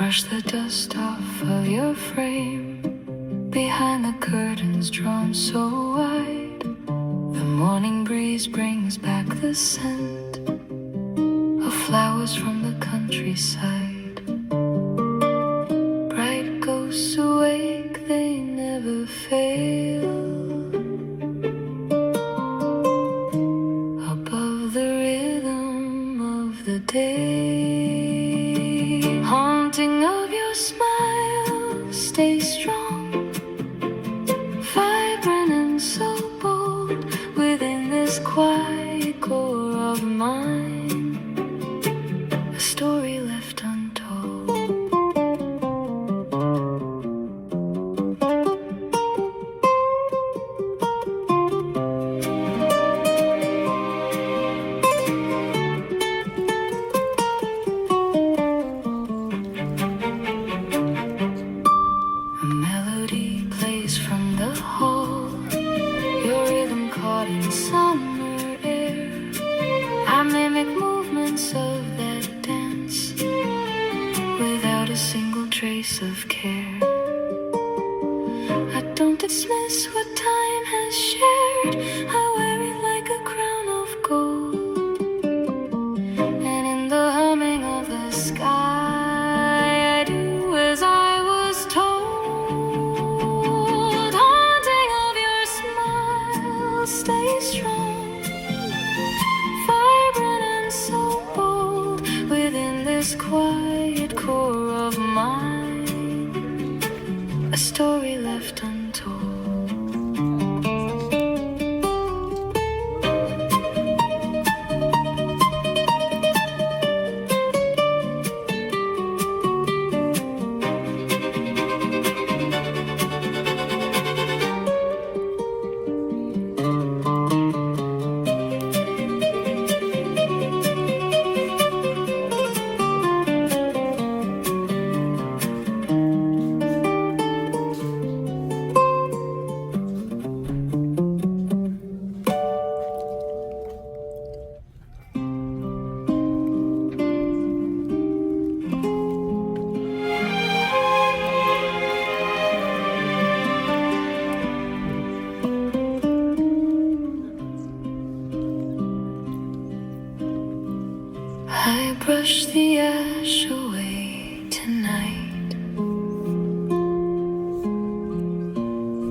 Brush the dust off of your frame, behind the curtains drawn so wide. The morning breeze brings back the scent of flowers from the countryside. Bright ghosts awake, they never fail. Above the rhythm of the day, haunting of your smile, stay strong, vibrant and so bold within this quiet core of mine, a story left untold. A melody plays from the hall, your rhythm caught in summer air. I mimic movements of that dance without a single trace of care. I don't dismiss what time has shared, I wear it like a crown of gold. And in the humming of the sky, I do as I was told. Haunting of your smile, stay strong, vibrant and so bold within this quiet core of mine, a story left untold. I brush the ash away tonight,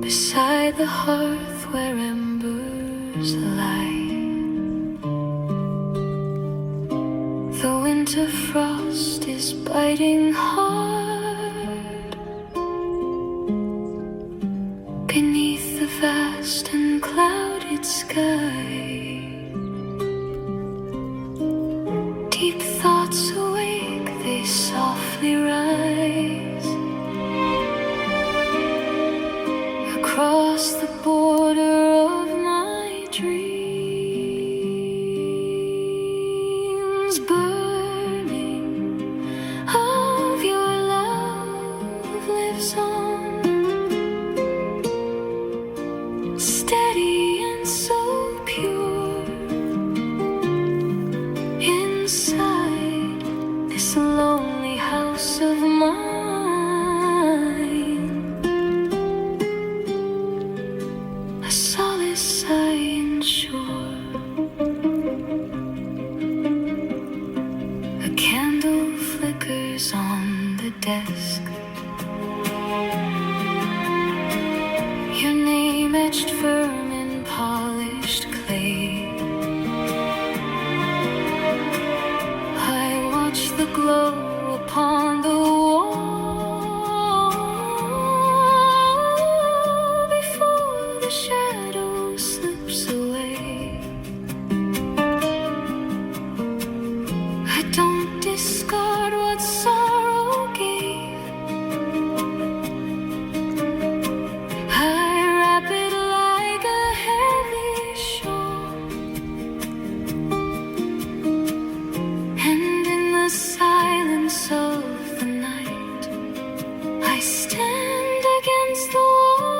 beside the hearth where embers lie. The winter frost is biting hard beneath the vast and clouded sky. Deep thoughts awake, they softly rise across the border of my dreams. Burning of your love lives on, steady and so pure. Inside this lonely house of mine, a solace I ensure. A candle flickers on the desk, your name etched firm in polished clay. The glow upon the wall before the shadow slips away. I don't discard what sorrow gave, I wrap it like a heavy shawl, and in the silence of the night, I stand against the wall,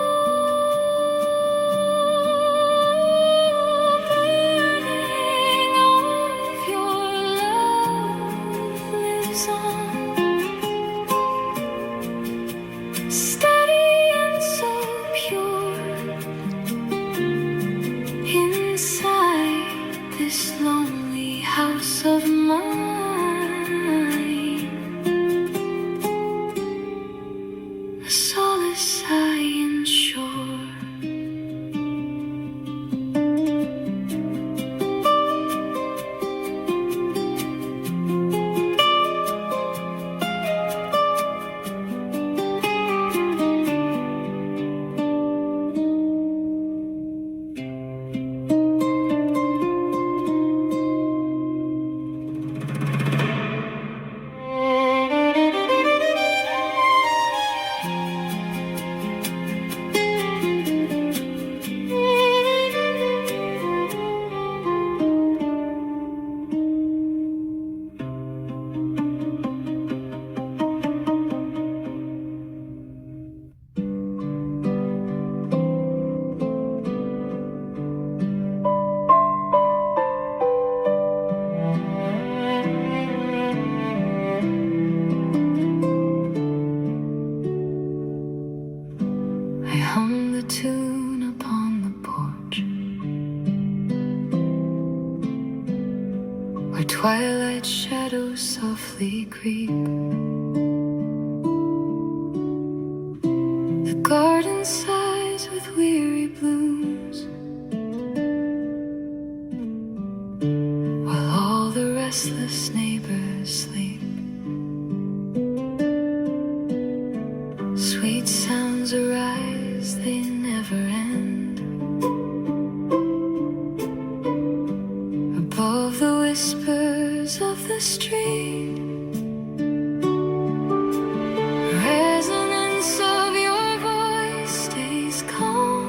burning of your love lives on. twilight shadows softly creep. The garden sighs with weary blooms, while all the restless neighbors sleep. Sweet sounds arise, they never end, above the whispers of the street. Resonance of your voice stays calm,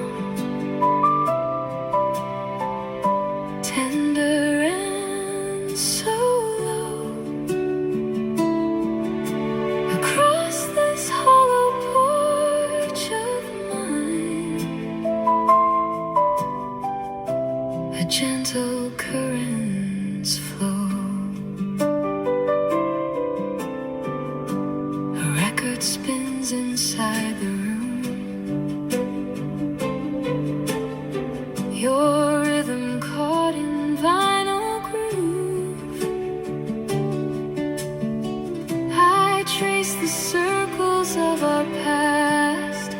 tender and so low. Across this hollow porch of mine, a gentle currents flow. A record spins inside the room, your rhythm caught in vinyl groove. I trace the circles of our past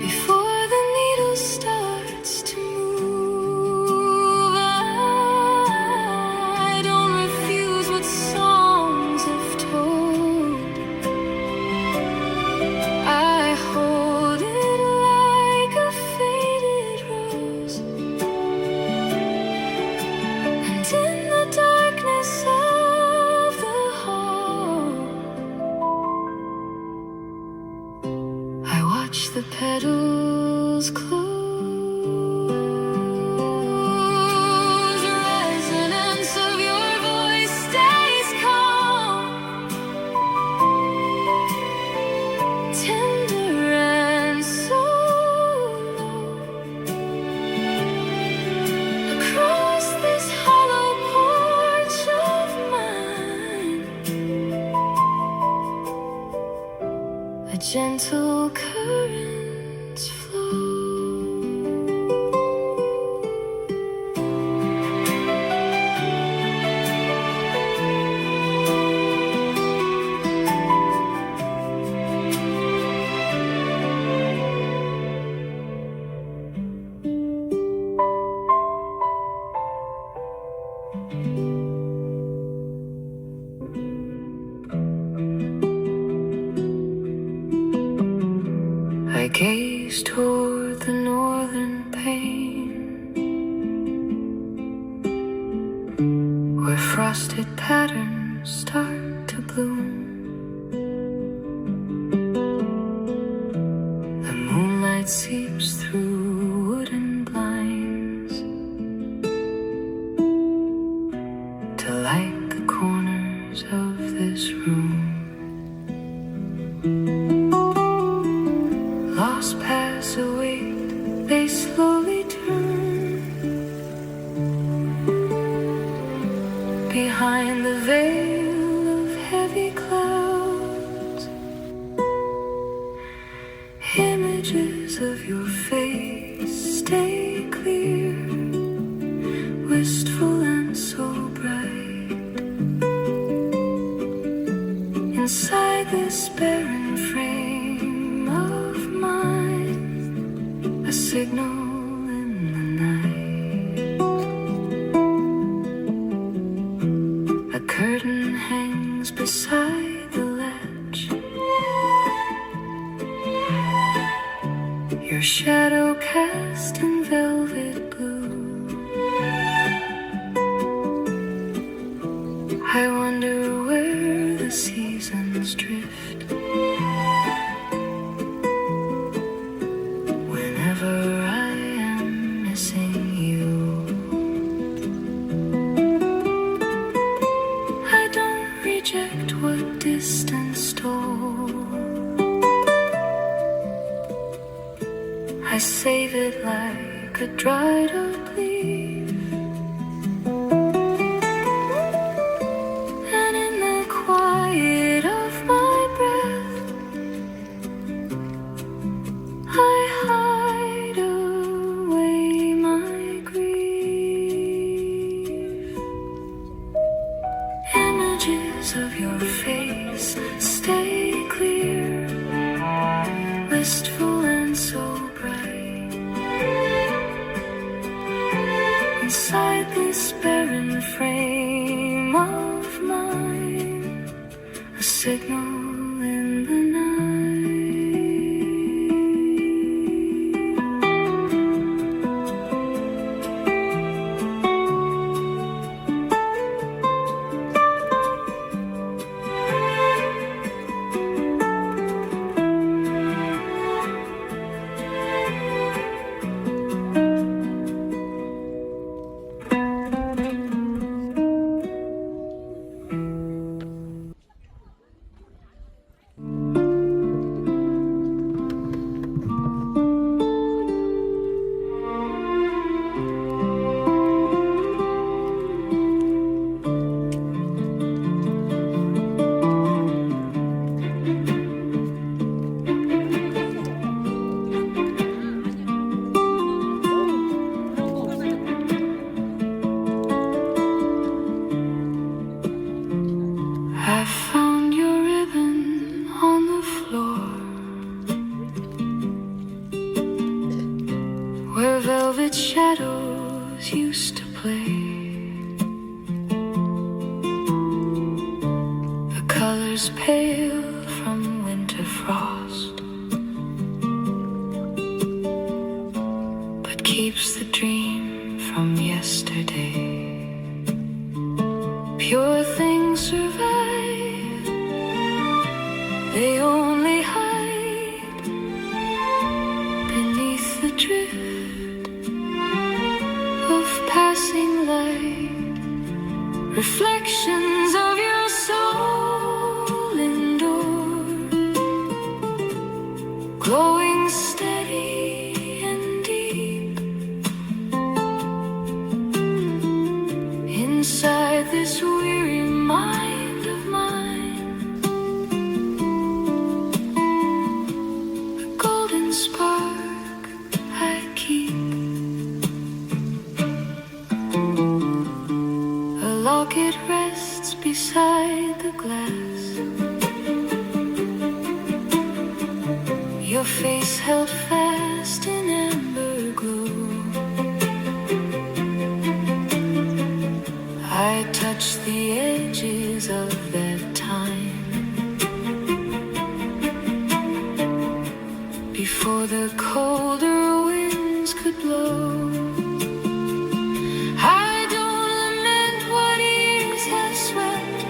before the needle starts to move. I don't refuse what songs have told. I hold it like a faded rose, and in the darkness of the hall, I watch the petals close. Resonance of your voice stays calm, tender and so low. Across this hollow porch of mine, a gentle currents flow. I gaze toward the northern pane, where frosted patterns start to bloom. The moonlight seeps through wooden blinds to light the corners of this room. Lost paths await, they slowly turn behind the veil of heavy clouds. Images of your face stay clear, wistful and so bright. Inside this barren frame of mine, a signal in the night. A curtain hangs beside the latch, your shadow cast in velvet blue. I wonder where the seasons drift whenever I am missing you. I don't reject what distance stole, I save it like a dried up leaf. And in the quiet of my breath, I hide away my grief. a signal in the night. I found your ribbon on the floor, where velvet shadows used to play. The colors pale from winter frost, but keeps the dream from yesterday. Pure things survive, they only hide beneath the drift of passing light. Reflections of your soul endure, glowing steady and deep inside this weary mind of mine. A golden spark I keep, a locket rests beside the glass, your face held fast in amber glow. I touch the edges of that time, before the colder winds could blow. I don't lament what years have swept,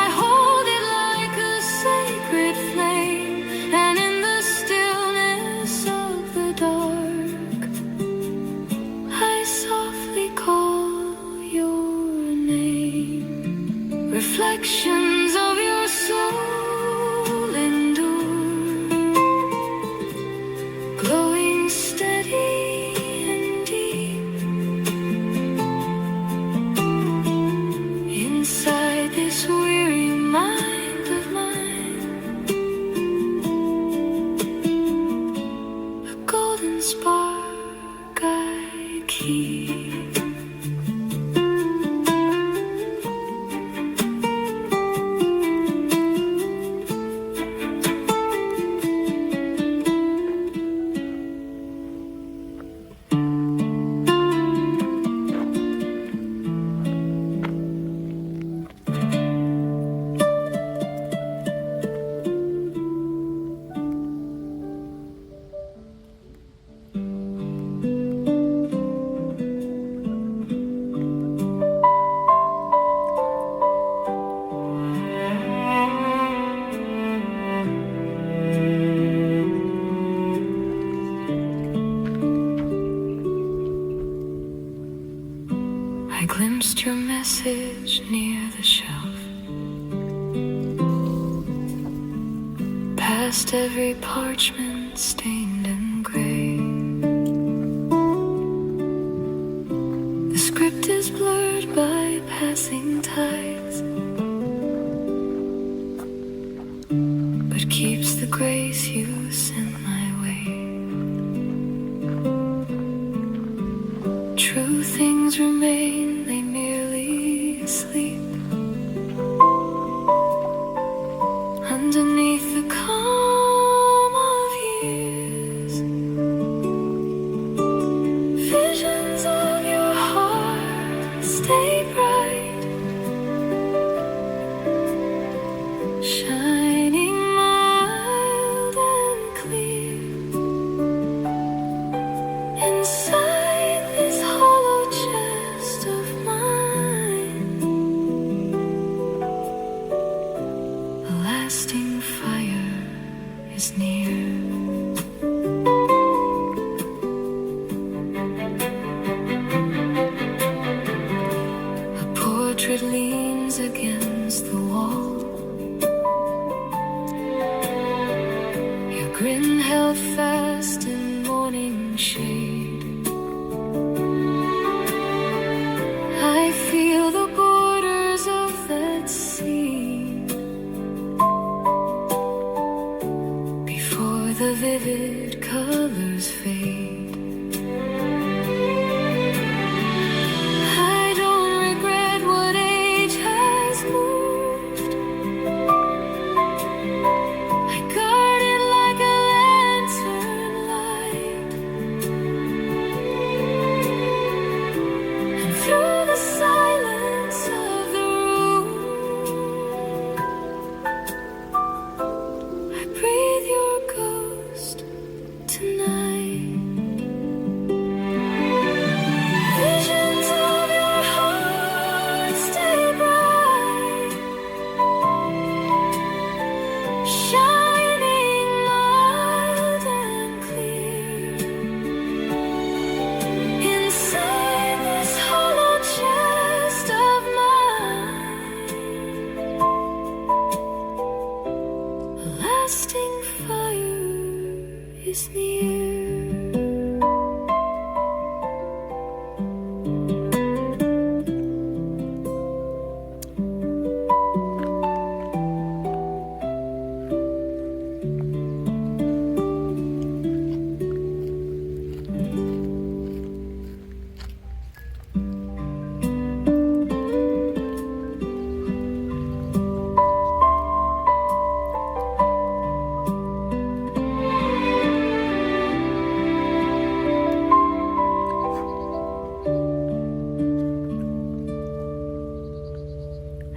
I hold it like a sacred flame, and in the stillness of the dark, I softly call your name. Reflections of your soul endure, glowing steady and deep inside this weary mind of mine. A golden spark I keep. I glimpsed your message near the shelf, past every parchment stained and gray. The script is blurred by passing tides, but keeps the grace you sent my way. True things remain, they merely sleep underneath the calm of years. Visions of your heart stay bright, shine lasting fire is near. A portrait leans against the wall, your grin held fast in morning shade. I feel the borders of that scene before the vivid colors fade. I don't regret what age has moved. I guard it like a lantern light, and through the silence of the room, I breathe your ghost tonight. Visions of your heart stay bright, shining mild and clear. Inside this hollow chest of mine, a lasting fire is near.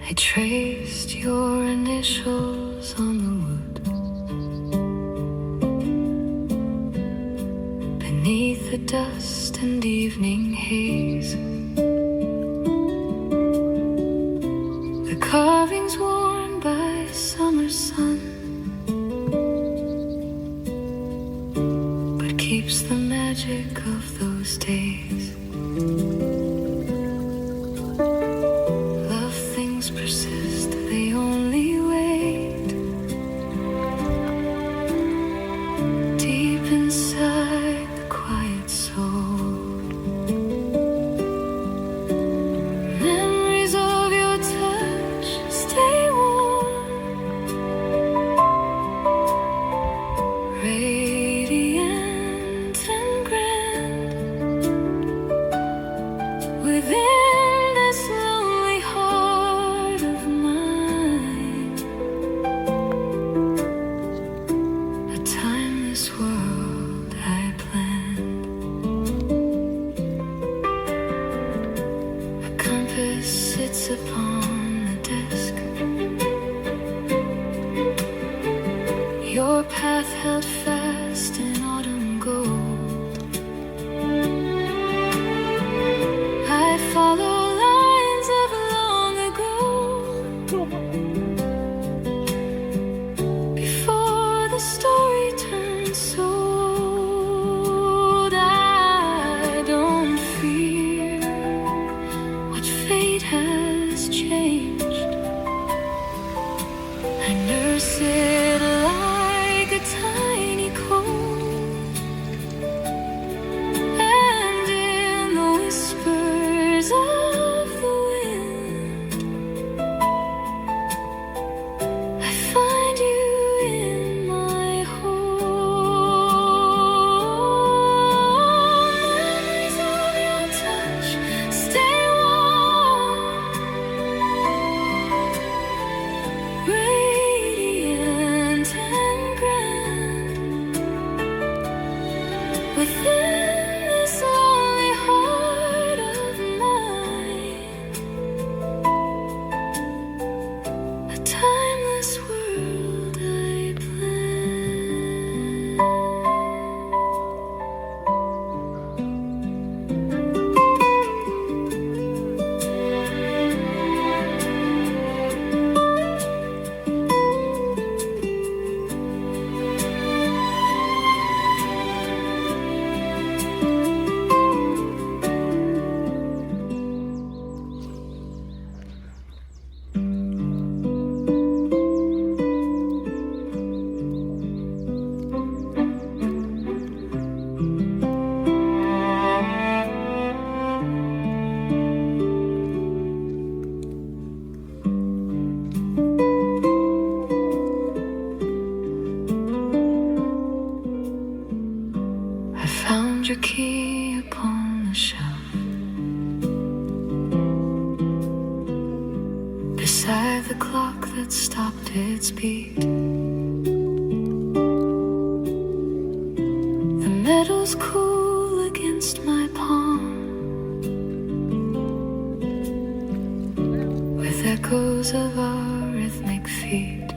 I traced your initials on the wood beneath the dust and evening haze. The carvings worn by summer sun, but keeps the magic of those days. Love things persist, they only wait. Deep inside the quiet soul, memories of your touch stay warm, radiant and grand. Within this lonely heart of mine, a timeless world I planned. A compass sits upon the desk, your path held fast in autumn gold. I follow lines of long ago, before the story turns so old. I don't fear what fate has changed. I nurse it like a tiny cold, and in the whispers of the wind, I find you in my home. Memories of your touch stay warm, radiant its beat. The meadows cool against my palm, with echoes of our rhythmic feet.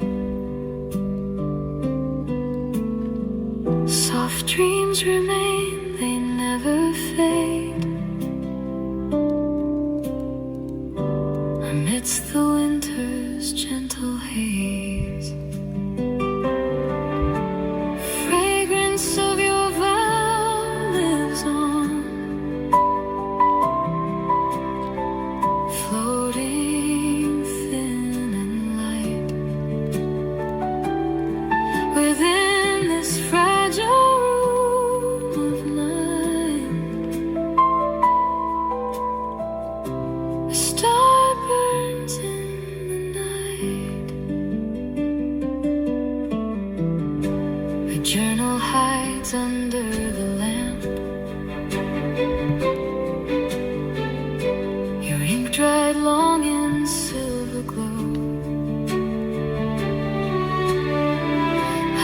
Soft dreams remain, they never fade, amidst the winter's gentle haze. Fragrance of your vow lives on, floating thin and light within this fragile room of mine. A star burns in the night. A journal hides under the lamp. Your ink dried long in silver glow.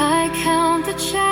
I count the chapters